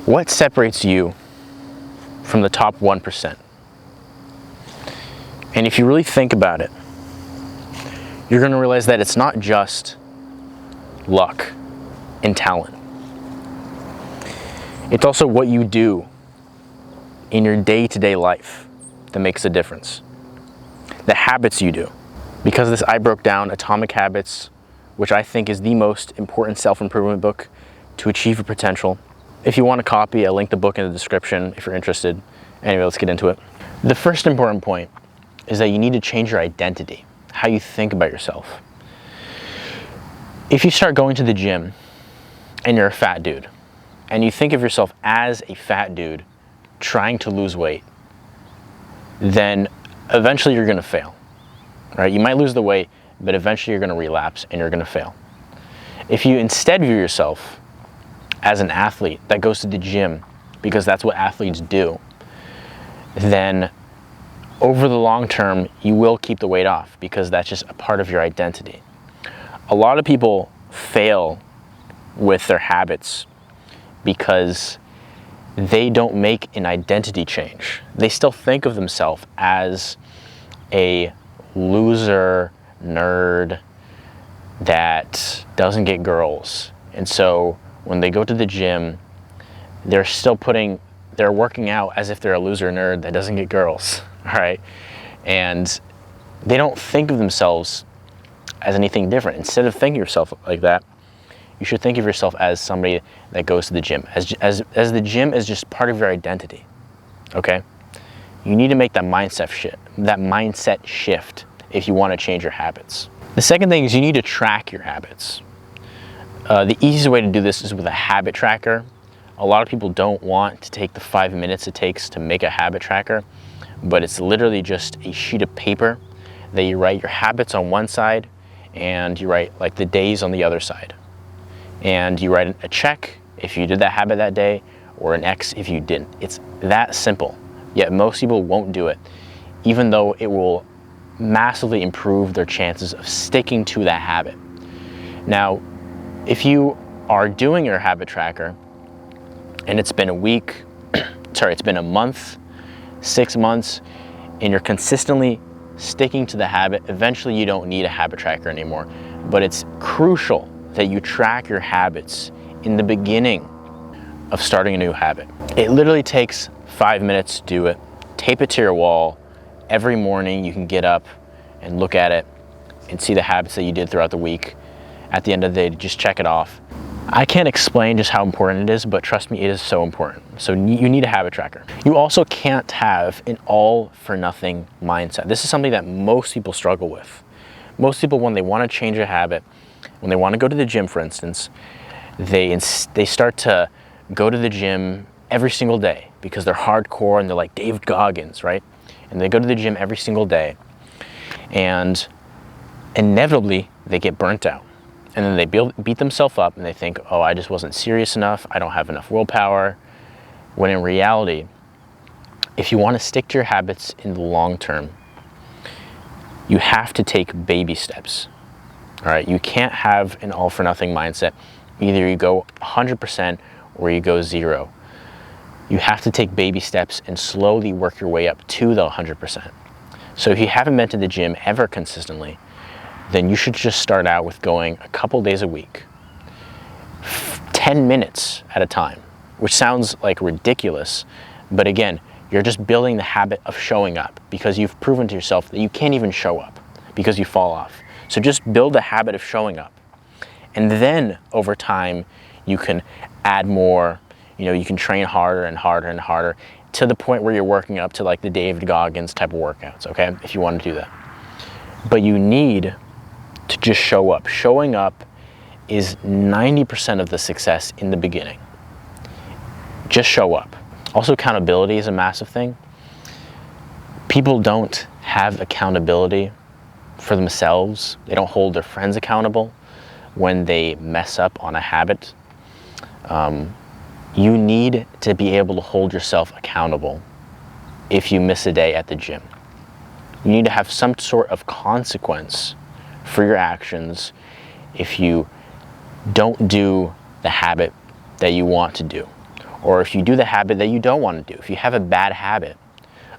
What separates you from the top 1%? And if you really think about it, you're going to realize that it's not just luck and talent. It's also what you do in your day-to-day life that makes a difference. The habits you do. Because of this, I broke down Atomic Habits, which I think is the most important self-improvement book to achieve your potential. If you want a copy, I'll link the book in the description if you're interested. Anyway, let's get into it. The first important point is that you need to change your identity, how you think about yourself. If you start going to the gym and you're a fat dude, and you think of yourself as a fat dude trying to lose weight, then eventually you're gonna fail, right? You might lose the weight, but eventually you're gonna relapse and you're gonna fail. If you instead view yourself as an athlete that goes to the gym because that's what athletes do, then over the long term, you will keep the weight off because that's just a part of your identity. A lot of people fail with their habits because they don't make an identity change. They still think of themselves as a loser nerd that doesn't get girls. And so when they go to the gym, they're working out as if they're a loser nerd that doesn't get girls, all right? And they don't think of themselves as anything different. Instead of thinking of yourself like that, you should think of yourself as somebody that goes to the gym, as the gym is just part of your identity, okay? You need to make that mindset shift if you want to change your habits. The second thing is you need to track your habits. The easiest way to do this is with a habit tracker. A lot of people don't want to take the 5 minutes it takes to make a habit tracker, but it's literally just a sheet of paper that you write your habits on one side and you write like the days on the other side. And you write a check if you did that habit that day or an X if you didn't. It's that simple, yet most people won't do it, even though it will massively improve their chances of sticking to that habit. Now, if you are doing your habit tracker and it's been it's been a month, 6 months, and you're consistently sticking to the habit, eventually you don't need a habit tracker anymore. But it's crucial that you track your habits in the beginning of starting a new habit. It literally takes 5 minutes to do it. Tape it to your wall. Every morning you can get up and look at it and see the habits that you did throughout the week. At the end of the day, just check it off. I can't explain just how important it is, but trust me, it is so important. So you need a habit tracker. You also can't have an all for nothing mindset. This is something that most people struggle with. Most people, when they want to change a habit, when they want to go to the gym, for instance, they start to go to the gym every single day because they're hardcore and they're like David Goggins, right? And they go to the gym every single day and inevitably they get burnt out. And then they beat themselves up and they think, oh, I just wasn't serious enough. I don't have enough willpower. When in reality, if you want to stick to your habits in the long term, you have to take baby steps. All right, you can't have an all for nothing mindset. Either you go 100% or you go 0. You have to take baby steps and slowly work your way up to the 100%. So if you haven't been to the gym ever consistently, then you should just start out with going a couple days a week, 10 minutes at a time, which sounds like ridiculous, but again, you're just building the habit of showing up because you've proven to yourself that you can't even show up because you fall off. So just build the habit of showing up. And then over time, you can add more, you can train harder and harder and harder to the point where you're working up to like the David Goggins type of workouts, okay? If you want to do that. But you need to just show up. Showing up is 90% of the success in the beginning. Just show up. Also, accountability is a massive thing. People don't have accountability for themselves. They don't hold their friends accountable when they mess up on a habit. You need to be able to hold yourself accountable if you miss a day at the gym. You need to have some sort of consequence for your actions if you don't do the habit that you want to do, Or if you do the habit that you don't want to do, if you have a bad habit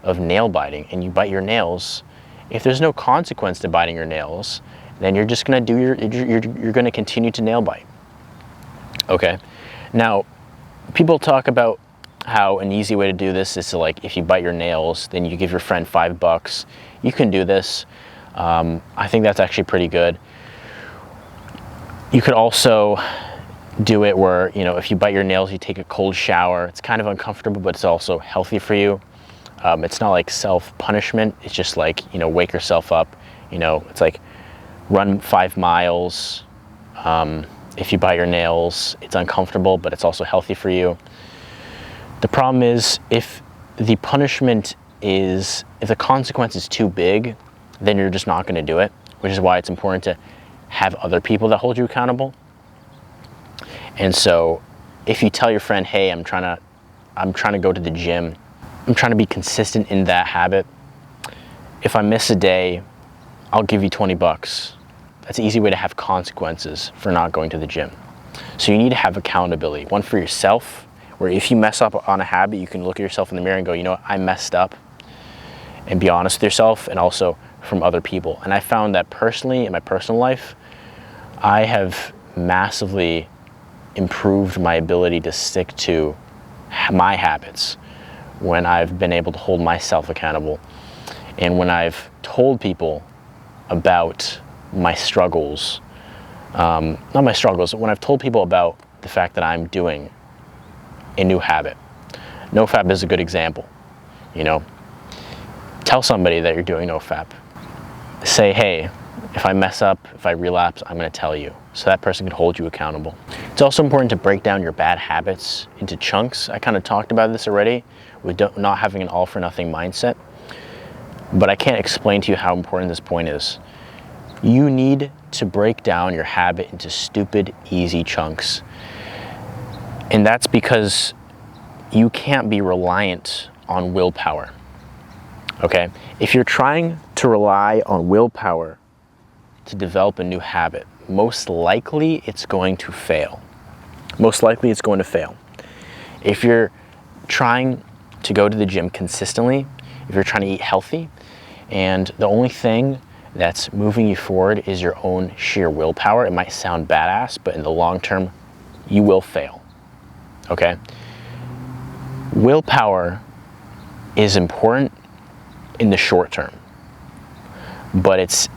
of nail biting and you bite your nails, if there's no consequence to biting your nails, then you're just gonna do you're gonna continue to nail bite. Okay. Now, people talk about how an easy way to do this is to, like, if you bite your nails, then you give your friend $5. You can do this. I think that's actually pretty good. You could also do it where, you know, if you bite your nails, you take a cold shower. It's kind of uncomfortable, but it's also healthy for you. It's not like self-punishment. It's just like, you know, wake yourself up. You know, it's like run 5 miles. If you bite your nails, it's uncomfortable, but it's also healthy for you. The problem is if the consequence is too big, then you're just not going to do it, which is why it's important to have other people that hold you accountable. And so if you tell your friend, hey, I'm trying to go to the gym, I'm trying to be consistent in that habit. If I miss a day, I'll give you $20. That's an easy way to have consequences for not going to the gym. So you need to have accountability, one for yourself, where if you mess up on a habit, you can look at yourself in the mirror and go, you know what, I messed up, and be honest with yourself, and also from other people. And I found that personally, in my personal life, I have massively improved my ability to stick to my habits when I've been able to hold myself accountable, and when I've told people about my struggles, not my struggles, when I've told people about the fact that I'm doing a new habit. NoFap is a good example. You know, tell somebody that you're doing NoFap. Say, hey, if I mess up, if I relapse, I'm going to tell you, so that person can hold you accountable. It's also important to break down your bad habits into chunks. I kind of talked about this already with not having an all-for-nothing mindset, but I can't explain to you how important this point is. You need to break down your habit into stupid, easy chunks. And that's because you can't be reliant on willpower. Okay? If you're trying to rely on willpower to develop a new habit, most likely it's going to fail. Most likely it's going to fail. If you're trying to go to the gym consistently, if you're trying to eat healthy, and the only thing that's moving you forward is your own sheer willpower, it might sound badass, but in the long term, you will fail. Okay? Willpower is important in the short term, but it's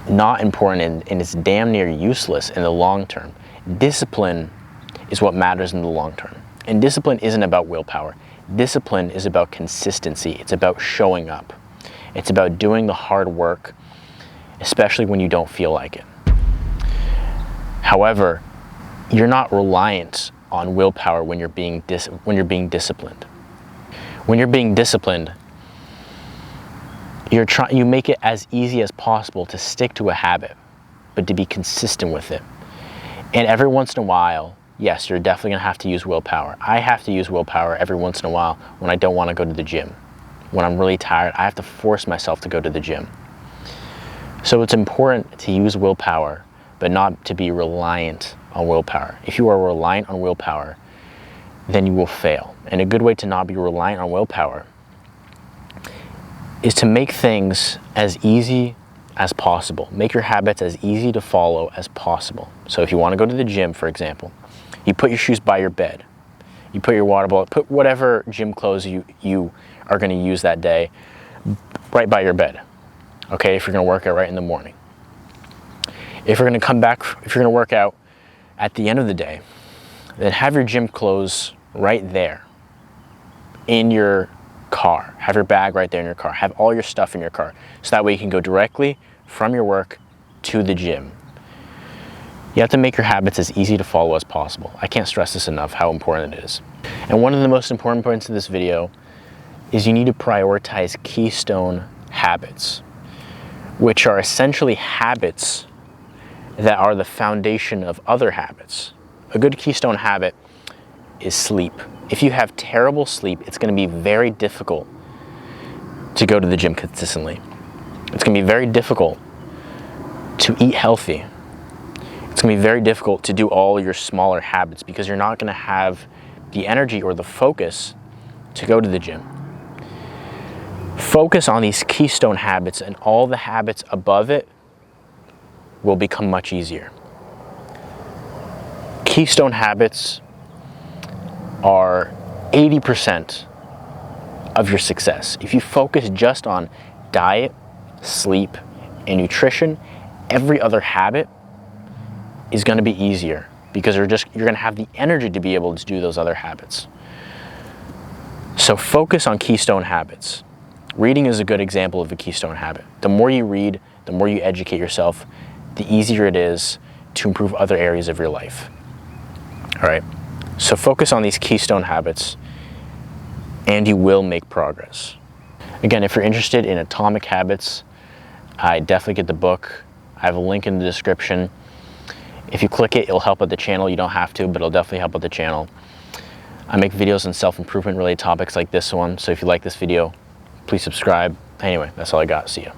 not important and it's damn near useless in the long term. Discipline is what matters in the long term. And discipline isn't about willpower. Discipline is about consistency. It's about showing up. It's about doing the hard work, especially when you don't feel like it. However, you're not reliant on willpower when you're being disciplined. When you're being disciplined, you make it as easy as possible to stick to a habit, but to be consistent with it. And every once in a while, yes, you're definitely gonna have to use willpower. I have to use willpower every once in a while when I don't want to go to the gym. When I'm really tired, I have to force myself to go to the gym. So it's important to use willpower, but not to be reliant on willpower. If you are reliant on willpower, then you will fail. And a good way to not be reliant on willpower is to make things as easy as possible. Make your habits as easy to follow as possible. So if you want to go to the gym, for example, you put your shoes by your bed. You put your water bottle, put whatever gym clothes you are going to use that day right by your bed. Okay, if you're going to work out right in the morning. If you're going to come back, if you're going to work out at the end of the day, then have your gym clothes right there in your car. Have your bag right there in your car. Have all your stuff in your car. So that way you can go directly from your work to the gym. You have to make your habits as easy to follow as possible. I can't stress this enough, how important it is. And one of the most important points of this video is you need to prioritize keystone habits, which are essentially habits that are the foundation of other habits. A good keystone habit is sleep. If you have terrible sleep, it's going to be very difficult to go to the gym consistently. It's going to be very difficult to eat healthy. It's going to be very difficult to do all your smaller habits because you're not going to have the energy or the focus to go to the gym. Focus on these keystone habits, and all the habits above it will become much easier. Keystone habits are 80% of your success. If you focus just on diet, sleep, and nutrition, every other habit is going to be easier because you're going to have the energy to be able to do those other habits. So focus on keystone habits. Reading is a good example of a keystone habit. The more you read, the more you educate yourself, the easier it is to improve other areas of your life. All right, so focus on these keystone habits and you will make progress. Again, if you're interested in Atomic Habits, I definitely get the book. I have a link in the description. If you click it, it'll help out the channel. You don't have to, but it'll definitely help out the channel. I make videos on self-improvement related topics like this one, so if you like this video, please subscribe. Anyway, that's all I got. See ya.